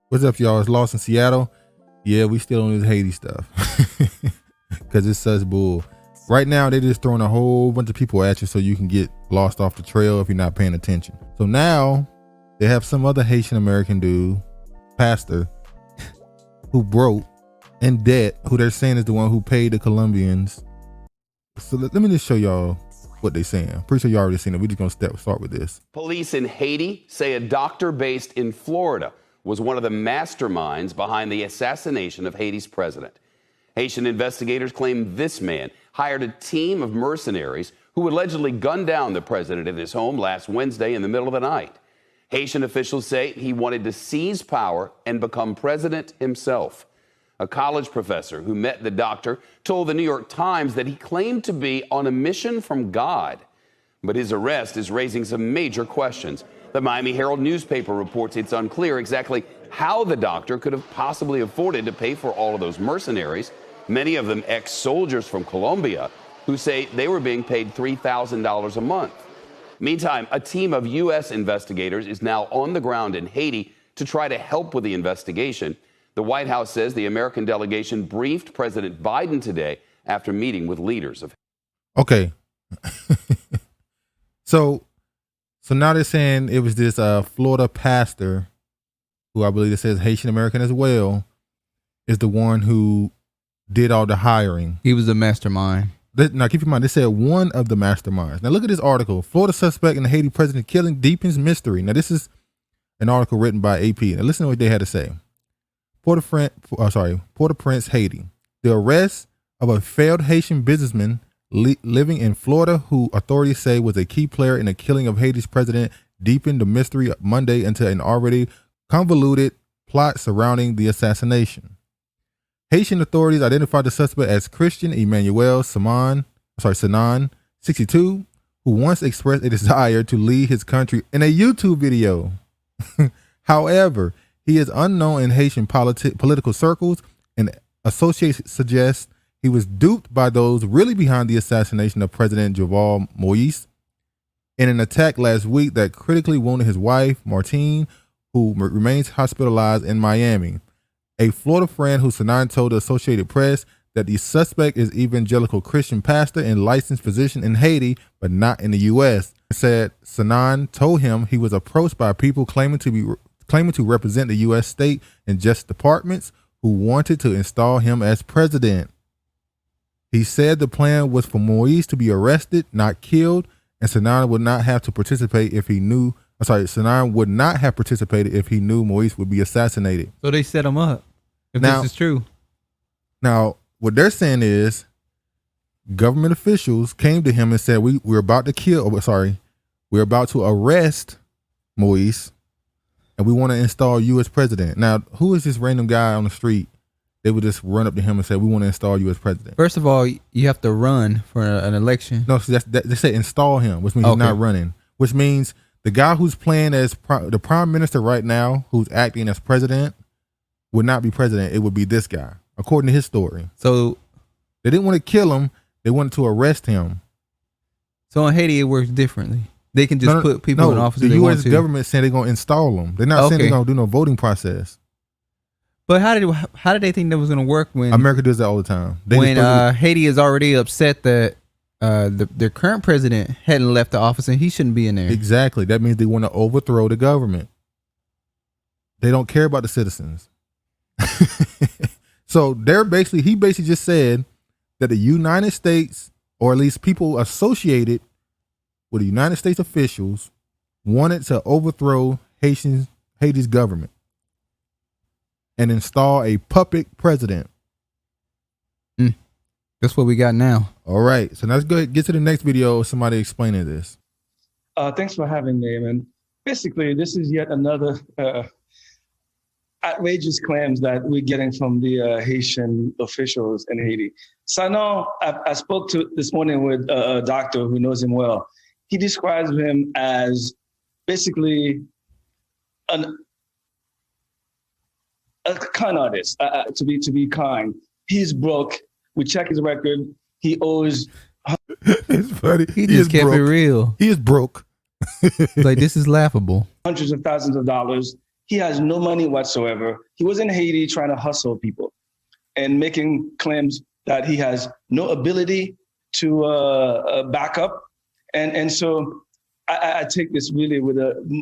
What's up, y'all? It's Lost in Seattle. Yeah, we still on this Haiti stuff because it's such bull. Right now, they're just throwing a whole bunch of people at you so you can get lost off the trail if you're not paying attention. So now they have some other Haitian American dude, pastor, who broke in debt, who they're saying is the one who paid the Colombians. So let me just show y'all what they're saying. Pretty sure you already seen it. We're just gonna start with this. Police in Haiti say a doctor based in Florida was one of the masterminds behind the assassination of Haiti's president. Haitian investigators claim this man hired a team of mercenaries who allegedly gunned down the president at his home last Wednesday in the middle of the night. Haitian officials say he wanted to seize power and become president himself. A college professor who met the doctor told the New York Times that he claimed to be on a mission from God. But his arrest is raising some major questions. The Miami Herald newspaper reports it's unclear exactly how the doctor could have possibly afforded to pay for all of those mercenaries, many of them ex-soldiers from Colombia, who say they were being paid $3,000 a month. Meantime, a team of U.S. investigators is now on the ground in Haiti to try to help with the investigation. The White House says the American delegation briefed President Biden today after meeting with leaders of. Okay. So now they're saying it was this Florida pastor, who I believe it says Haitian American as well, is the one who did all the hiring. He was the mastermind. Now keep in mind, they said one of the masterminds. Now look at this article. Florida suspect in the Haiti president killing deepens mystery. Now this is an article written by AP. Now listen to what they had to say. Port-au-Prince, Haiti. The arrest of a failed Haitian businessman living in Florida, who authorities say was a key player in the killing of Haiti's president, deepened the mystery Monday into an already convoluted plot surrounding the assassination. Haitian authorities identified the suspect as Christian Emmanuel Sanon, 62, who once expressed a desire to lead his country in a YouTube video. However, he is unknown in Haitian political circles, and associates suggest he was duped by those really behind the assassination of President Jovenel Moïse in an attack last week that critically wounded his wife, Martine, who remains hospitalized in Miami. A Florida friend who Sanon told the Associated Press that the suspect is evangelical Christian pastor and licensed physician in Haiti, but not in the U.S. Said Sanon told him he was approached by people claiming to represent the U.S. state and justice departments who wanted to install him as president. He said the plan was for Moïse to be arrested, not killed, and Sanon would not have participated if he knew Moïse would be assassinated. So they set him up. If this is true. Now, what they're saying is government officials came to him and said, we're about to arrest Moïse, and we want to install you as president. Now, who is this random guy on the street? They would just run up to him and say, we want to install you as president. First of all, you have to run for an election. No, so they say install him, which means he's not running, which means the guy who's playing as the prime minister right now, who's acting as president, would not be president. It would be this guy, according to his story. So they didn't want to kill him. They wanted to arrest him. So in Haiti, it works differently. They can just put people in office. The U.S. government saying they're going to install them. They're not saying they're going to do no voting process. But how did they think that was going to work when America does that all the time? Haiti is already upset that their current president hadn't left the office and he shouldn't be in there. Exactly. That means they want to overthrow the government. They don't care about the citizens. So he basically just said that the United States, or at least people associated with the United States officials, wanted to overthrow Haiti's government and install a puppet president. That's what we got now. All right. So let's go ahead and get to the next video of somebody explaining this. Thanks for having me, man. Basically, this is yet another outrageous claims that we're getting from the Haitian officials in Haiti. Sanon, I spoke to this morning with a doctor who knows him well. He describes him as basically a con artist, to be kind. He's broke. We check his record. He owes. It's funny. He just kept it real. He is broke. Like, this is laughable. Hundreds of thousands of dollars. He has no money whatsoever. He was in Haiti trying to hustle people and making claims that he has no ability to back up. And so I take this really with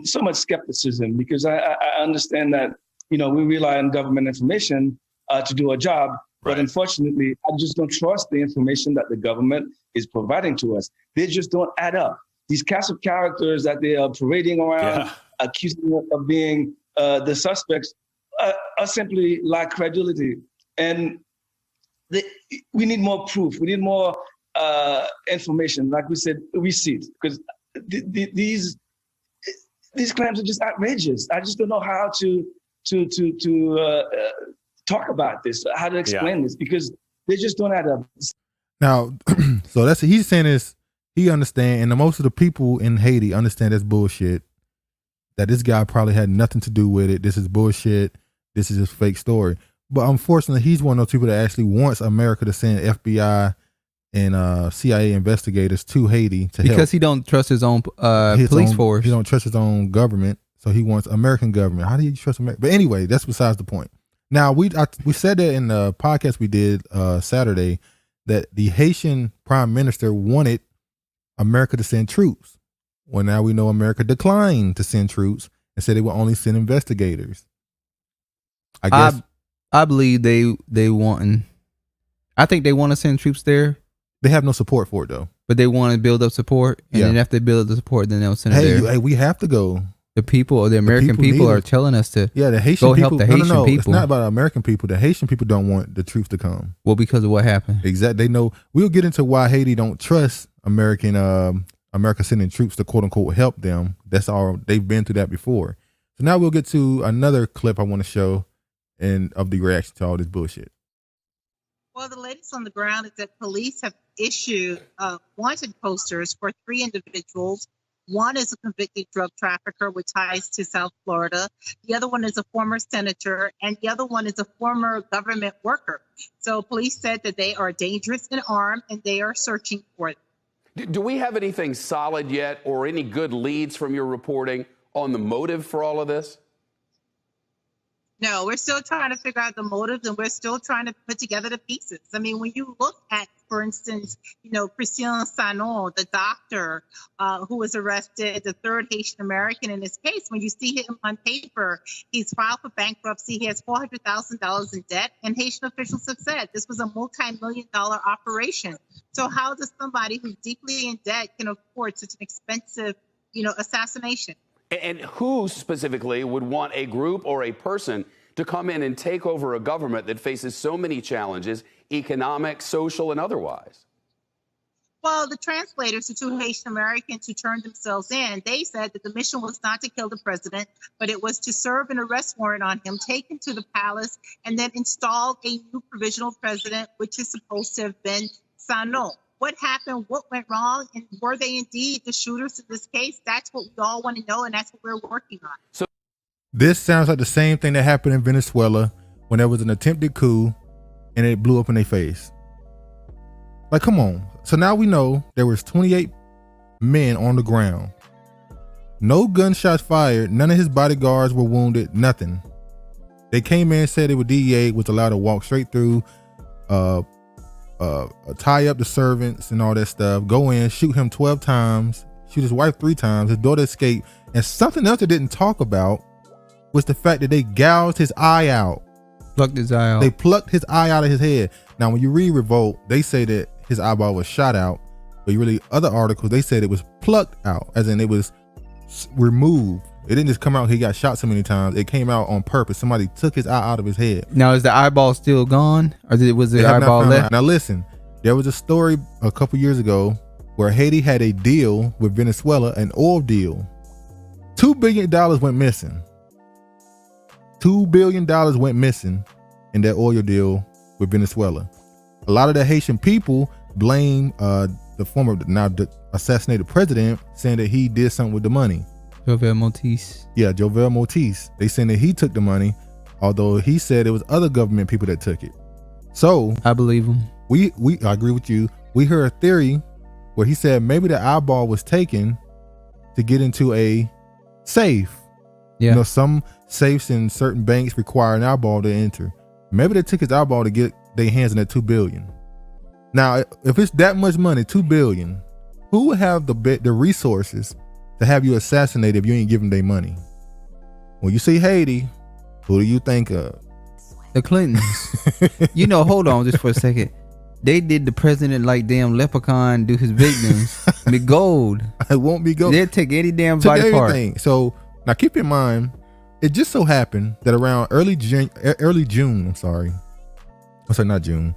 so much skepticism, because I understand that, we rely on government information to do our job. Right. But unfortunately, I just don't trust the information that the government is providing to us. They just don't add up. These cast of characters that they are parading around, accusing of being the suspects, are simply lack credibility. And we need more proof. We need more information. Like we said, receipts, because these claims are just outrageous. I just don't know how to talk about this, how to explain this, because they just don't add up. Now, so he's saying is he understand, and most of the people in Haiti understand that's bullshit. That this guy probably had nothing to do with it. This is bullshit. This is just fake story. But unfortunately, he's one of those people that actually wants America to send FBI and CIA investigators to Haiti to help. Because he don't trust his own police force. He don't trust his own government, so he wants American government. How do you trust America? But anyway, that's besides the point. Now, we said that in the podcast we did Saturday, that the Haitian prime minister wanted America to send troops. Well, now we know America declined to send troops and said they will only send investigators. I guess I believe they want. I think they want to send troops there. They have no support for it though. But they want to build up support, and then after they build up the support, then they'll send it there. Hey, we have to go. The people, or the American people are telling us to the Haitian go people, help the Haitian people. It's not about American people. The Haitian people don't want the troops to come. Well, because of what happened. Exactly. They know. We'll get into why Haiti don't trust America sending troops to quote unquote help them. That's all. They've been through that before. So now we'll get to another clip I want to show of the reaction to all this bullshit. Well, the latest on the ground is that police have issued wanted posters for 3 individuals. One is a convicted drug trafficker with ties to South Florida. The other one is a former senator, and the other one is a former government worker. So police said that they are dangerous and armed, and they are searching for them. Do we have anything solid yet, or any good leads from your reporting on the motive for all of this? No, we're still trying to figure out the motives, and we're still trying to put together the pieces. I mean, when you look at, for instance, Christian Sanon, the doctor who was arrested, the third Haitian American in this case, when you see him on paper, he's filed for bankruptcy. He has $400,000 in debt, and Haitian officials have said this was a multi-million-dollar operation. So how does somebody who's deeply in debt can afford such an expensive, assassination? And who specifically would want a group or a person to come in and take over a government that faces so many challenges, economic, social, and otherwise? Well, the translators, the 2 Haitian Americans who turned themselves in, they said that the mission was not to kill the president, but it was to serve an arrest warrant on him, take him to the palace, and then install a new provisional president, which is supposed to have been Sanon. What happened? What went wrong? And were they indeed the shooters in this case? That's what we all want to know, and that's what we're working on. So this sounds like the same thing that happened in Venezuela when there was an attempted coup and it blew up in their face. Like, come on. So now we know there was 28 men on the ground. No gunshots fired. None of his bodyguards were wounded. Nothing. They came in and said the DEA was allowed to walk straight through, tie up the servants and all that stuff, go in, shoot him 12 times, shoot his wife 3 times, his daughter escaped. And something else they didn't talk about was the fact that they gouged his eye out. Plucked his eye out. They plucked his eye out of his head. Now, when you read Revolt, they say that his eyeball was shot out, but you really other articles, they said it was plucked out, as in it was removed. It didn't just come out, he got shot so many times. It came out on purpose. Somebody took his eye out of his head. Now, is the eyeball still gone, or was the eyeball left? Now, listen, there was a story a couple years ago where Haiti had a deal with Venezuela, an oil deal. $2 billion went missing. $2 billion went missing in that oil deal with Venezuela. A lot of the Haitian people blame the former, now assassinated president, saying that he did something with the money. Jovenel Moïse. Yeah, Jovenel Moïse. They saying that he took the money, although he said it was other government people that took it. So I believe him. I agree with you. We heard a theory where he said maybe the eyeball was taken to get into a safe. Yeah. Some safes in certain banks require an eyeball to enter. Maybe they took his eyeball to get their hands on that $2 billion. Now, if it's that much money, $2 billion, who would have the resources to have you assassinated if you ain't giving their money? When you see Haiti, who do you think of? The Clintons. Hold on just for a second. They did the president like damn leprechaun do his victims with gold. It won't be gold. They'll take any damn Took body part. everything. So now keep in mind, it just so happened that around early June, I'm sorry. I'm sorry, not June.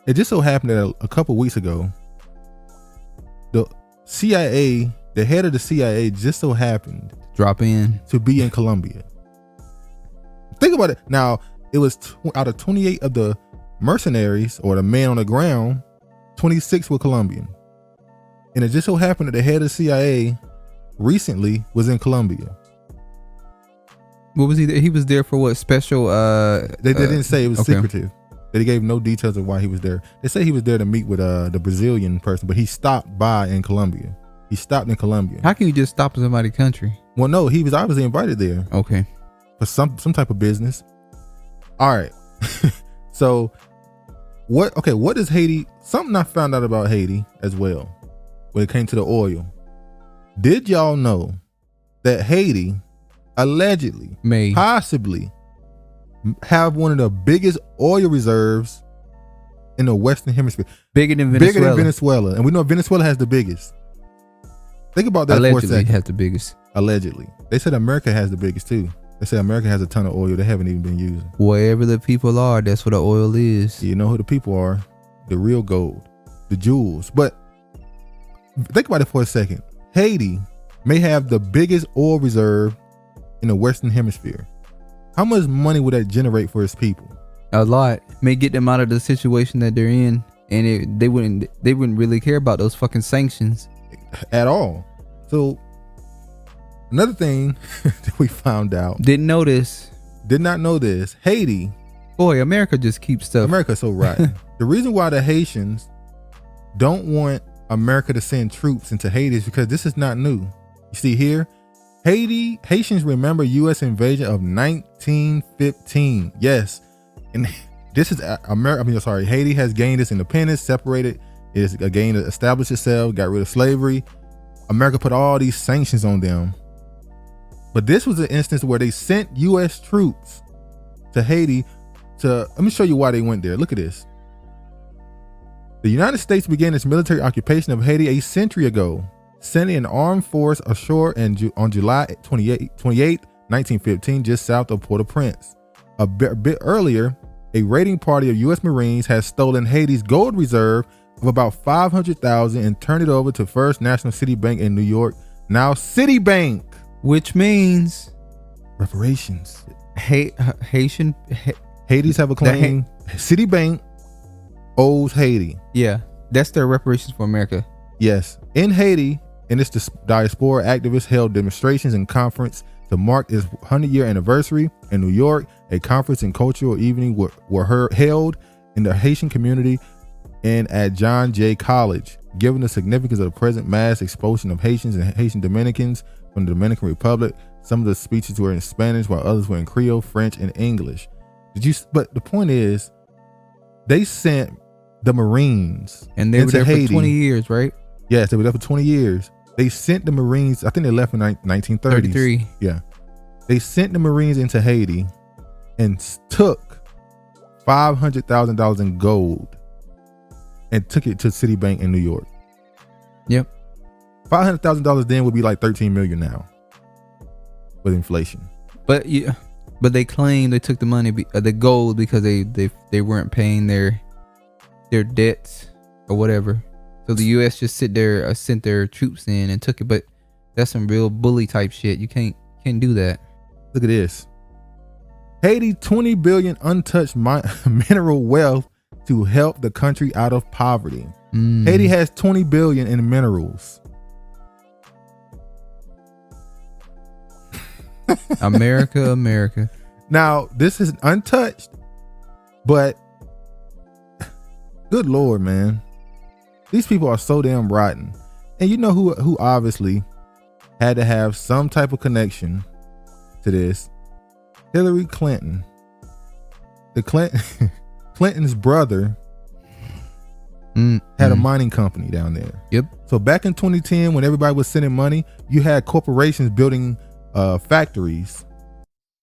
It just so happened that a couple weeks ago, the CIA, the head of the CIA just so happened drop in to be in Colombia. Think about it. Now, it was out of 28 of the mercenaries or the men on the ground, 26 were Colombian. And it just so happened that the head of the CIA recently was in Colombia. What was he there? He was there for what special? They didn't say, it was okay. secretive. They gave no details of why he was there. They say he was there to meet with the Brazilian person, but he stopped by in Colombia. He stopped in Colombia. How can you just stop in somebody's country? Well, no, he was obviously invited there. Okay. For some type of business. All right. So what does Haiti, something I found out about Haiti as well when it came to the oil. Did y'all know that Haiti allegedly possibly have one of the biggest oil reserves in the Western Hemisphere? Bigger than Venezuela. And we know Venezuela has the biggest. Think about that allegedly for a second. Has the biggest. Allegedly. They said America has the biggest too. They say America has a ton of oil they haven't even been using. Wherever the people are, that's where the oil is. You know who the people are. The real gold. The jewels. But think about it for a second. Haiti may have the biggest oil reserve in the Western Hemisphere. How much money would that generate for its people? A lot. May get them out of the situation that they're in, and they wouldn't really care about those fucking sanctions at all. So another thing that we found out, did not know this. Haiti, boy, America just keeps stuff. America's so rotten. The reason why the Haitians don't want America to send troops into Haiti is because this is not new. You see here, Haitians remember U.S. invasion of 1915. Yes, and this is Haiti has gained its independence, separated, is again established itself, got rid of slavery. America put all these sanctions on them. But this was an instance where they sent U.S. troops to Haiti let me show you why they went there. Look at this. The United States began its military occupation of Haiti a century ago, sending an armed force ashore on July 28, 1915, just south of Port-au-Prince. A bit earlier, a raiding party of U.S. Marines has stolen Haiti's gold reserve of about 500,000 and turned it over to First National City Bank in New York, now Citibank. Which means reparations. Haiti's have a claim. Citibank owes Haiti. Yeah, that's their reparations for America. Yes. In Haiti, and its diaspora activists held demonstrations and conference to mark its 100-year anniversary. In New York, a conference and cultural evening were held in the Haitian community and at John Jay College. Given the significance of the present mass expulsion of Haitians and Haitian Dominicans from the Dominican Republic, some of the speeches were in Spanish while others were in Creole, French, and English. But the point is, they sent the Marines and they were there Haiti for 20 years, right? Yes, they were there for 20 years. They sent the Marines, I think they left in 1930s. 33. Yeah. They sent the Marines into Haiti and took $500,000 in gold and took it to Citibank in New York. Yep. $500,000 then would be like $13 million now with inflation. But they claim they took the money, the gold, because they weren't paying their debts or whatever. So the U.S. just sent their troops in and took it. But that's some real bully type shit. You can't do that. Look at this. Haiti, 20 billion untouched mineral wealth to help the country out of poverty. Haiti has 20 billion in minerals. America. Now, this is untouched, but good Lord, man. These people are so damn rotten. And you know who obviously had to have some type of connection to this? Hillary Clinton. Clinton's brother had a mining company down there. Yep. So back in 2010, when everybody was sending money, you had corporations building factories,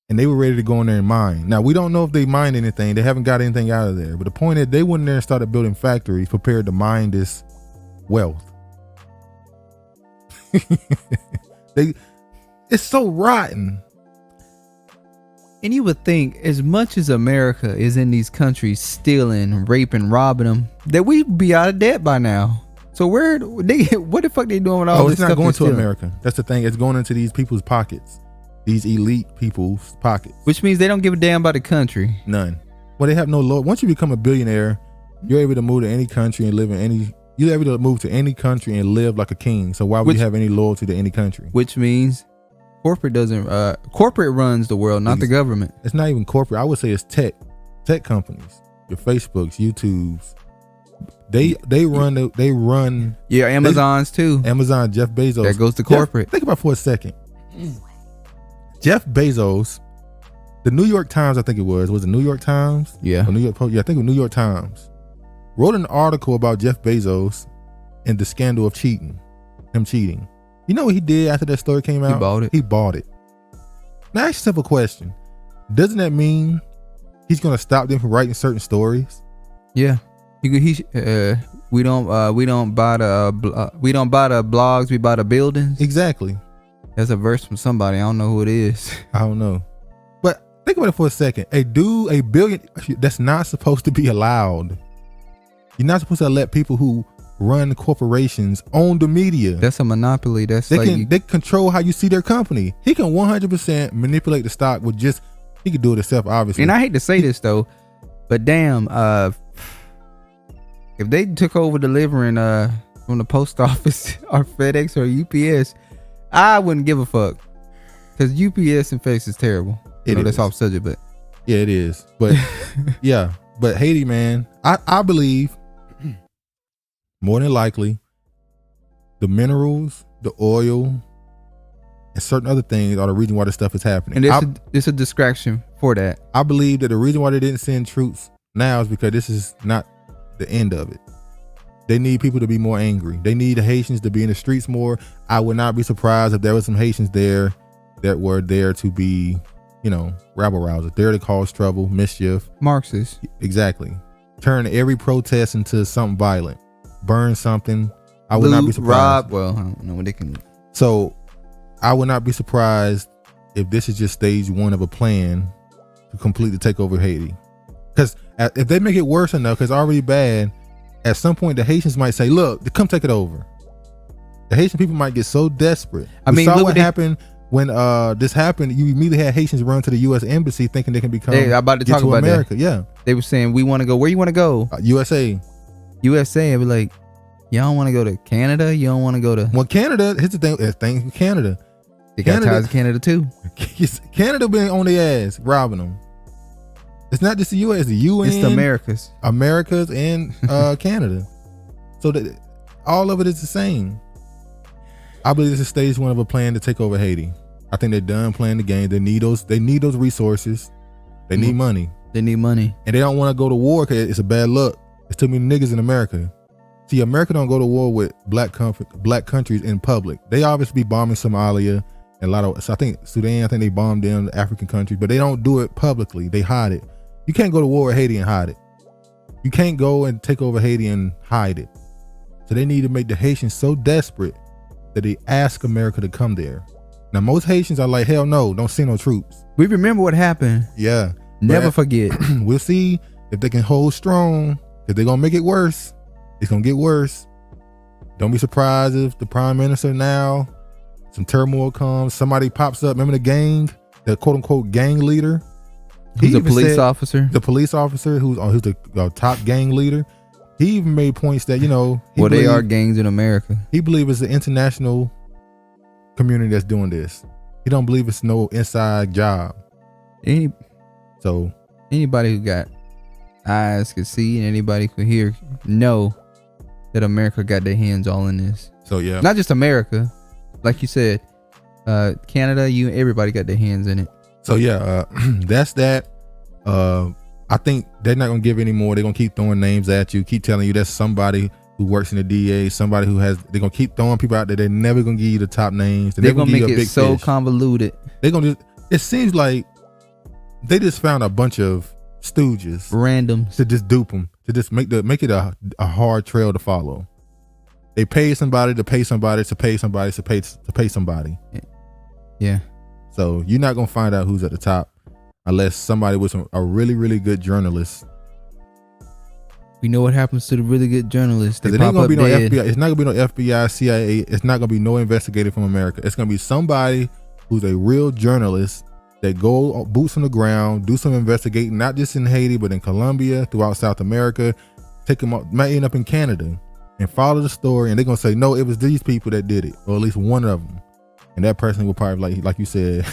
and they were ready to go in there and mine. Now, we don't know if they mined anything. They haven't got anything out of there. But the point is, they went in there and started building factories prepared to mine this wealth. It's so rotten. And you would think, as much as America is in these countries stealing, raping, robbing them, that we'd be out of debt by now. So what the fuck they doing with all this it's not stuff? going to stealing? America. That's the thing. It's going into these people's pockets, these elite people's pockets. Which means they don't give a damn about the country. None. Well, they have no law. Once you become a billionaire, you're able to move to any country and live in any. You're able to move to any country and live like a king. So why would you have any loyalty to any country? Which means corporate runs the world, not the government. It's not even corporate. I would say it's tech companies. Your Facebooks, YouTubes. They run. Yeah, Amazon's too. Amazon, Jeff Bezos. That goes to corporate. Think about it for a second. Jeff Bezos, the New York Times, I think it was the New York Times? Yeah. Or New York Post? Yeah, I think it was New York Times. Wrote an article about Jeff Bezos and the scandal of him cheating. You know what he did after that story came out? He bought it. Now ask yourself a question. Doesn't that mean he's going to stop them from writing certain stories? Yeah. We don't buy the blogs, we buy the buildings. Exactly. That's a verse from somebody. I don't know who it is. I don't know. But think about it for a second. A billion, that's not supposed to be allowed. You're not supposed to let people who run corporations own the media. That's a monopoly. They control how you see their company. He can 100% manipulate the stock with he could do it himself, obviously. And I hate to say this though, but damn, if they took over delivering from the post office or FedEx or UPS, I wouldn't give a fuck. Because UPS and FedEx is terrible. That's off subject, but yeah, it is. But yeah, but Haiti, man, I believe more than likely the minerals, the oil, and certain other things are the reason why this stuff is happening. And it's a distraction for that. I believe that the reason why they didn't send troops now is because this is not the end of it. They need people to be more angry. They need the Haitians to be in the streets more. I would not be surprised if there were some Haitians there that were there to be, rabble rousers, there to cause trouble, mischief. Marxists. Exactly. Turn every protest into something violent. Burn something. I would not be surprised. Well, I don't know what they can do. So I would not be surprised if this is just stage one of a plan to completely take over Haiti. Because if they make it worse enough, because it's already bad, at some point the Haitians might say, look, come take it over. The Haitian people might get so desperate. We saw what happened when this happened. You immediately had Haitians run to the U.S. embassy thinking they can become about to talk about America. That. Yeah. They were saying, we want to go. Where you want to go? USA. I'd be like, y'all don't want to go to Canada? You don't want to go to... Well, Canada, here's the thing with Canada. They got ties to Canada too. Canada been on their ass, robbing them. It's not just the U.S., it's the UN. It's the Americas. Americas and Canada. So that all of it is the same. I believe this is stage one of a plan to take over Haiti. I think they're done playing the game. They need those resources. They need money. They need money. And they don't want to go to war because it's a bad look. It's too many niggas in America. See, America don't go to war with black countries in public. They obviously be bombing Somalia and I think Sudan, I think they bombed them, the African countries, but they don't do it publicly. They hide it. You can't go to war with Haiti and hide it. You can't go and take over Haiti and hide it. So they need to make the Haitians so desperate that they ask America to come there. Now, most Haitians are like, hell no, don't send no troops. We remember what happened. Yeah. Never forget. We'll see if they can hold strong. If they're going to make it worse, it's going to get worse. Don't be surprised if the prime minister now, some turmoil comes, somebody pops up. Remember the gang, the quote unquote gang leader? He's a police officer. The police officer who's the top gang leader. He even made points that, they are gangs in America. He believes it's the international community that's doing this. He don't believe it's no inside job. Anybody who got eyes could see and anybody could hear know that America got their hands all in this. So yeah, not just America, like you said, Canada, everybody got their hands in it. So yeah, that's that. I think they're not gonna give any more. They're gonna keep throwing names at you, keep telling you that's somebody who works in the DA, somebody who has. They're gonna keep throwing people out there. They're never gonna give you the top names. They're gonna give make you a it big so fish. convoluted. They're gonna just. It seems like they just found a bunch of stooges, Randoms. to just dupe them, to just make it a hard trail to follow. They pay somebody to pay somebody to pay somebody to pay somebody. Yeah. So you're not gonna find out who's at the top unless somebody was a really, really good journalist. We know what happens to the really good journalists. They It ain't pop gonna up be no dead. FBI. It's not gonna be no FBI, CIA. It's not gonna be no investigator from America. It's gonna be somebody who's a real journalist that go boots on the ground, do some investigating, not just in Haiti, but in Colombia, throughout South America. Take them up, might end up in Canada, and follow the story. And they're gonna say, no, it was these people that did it, or at least one of them. And that person will probably, like you said,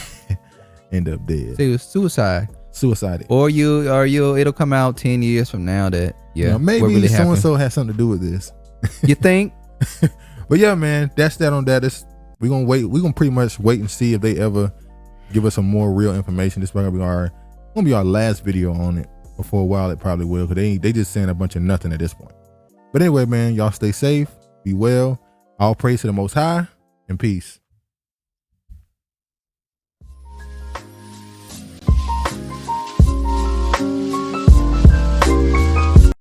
end up dead. Say it was suicide. Suicided. Or it'll come out 10 years from now that Maybe what really so and happened. so has something to do with this. You think? But yeah, man, that's that on that. We're gonna wait. We're gonna pretty much wait and see if they ever give us some more real information. This is gonna be our last video on it. But for a while, it probably will, because they just saying a bunch of nothing at this point. But anyway, man, y'all stay safe, be well. All praise to the Most High, and peace.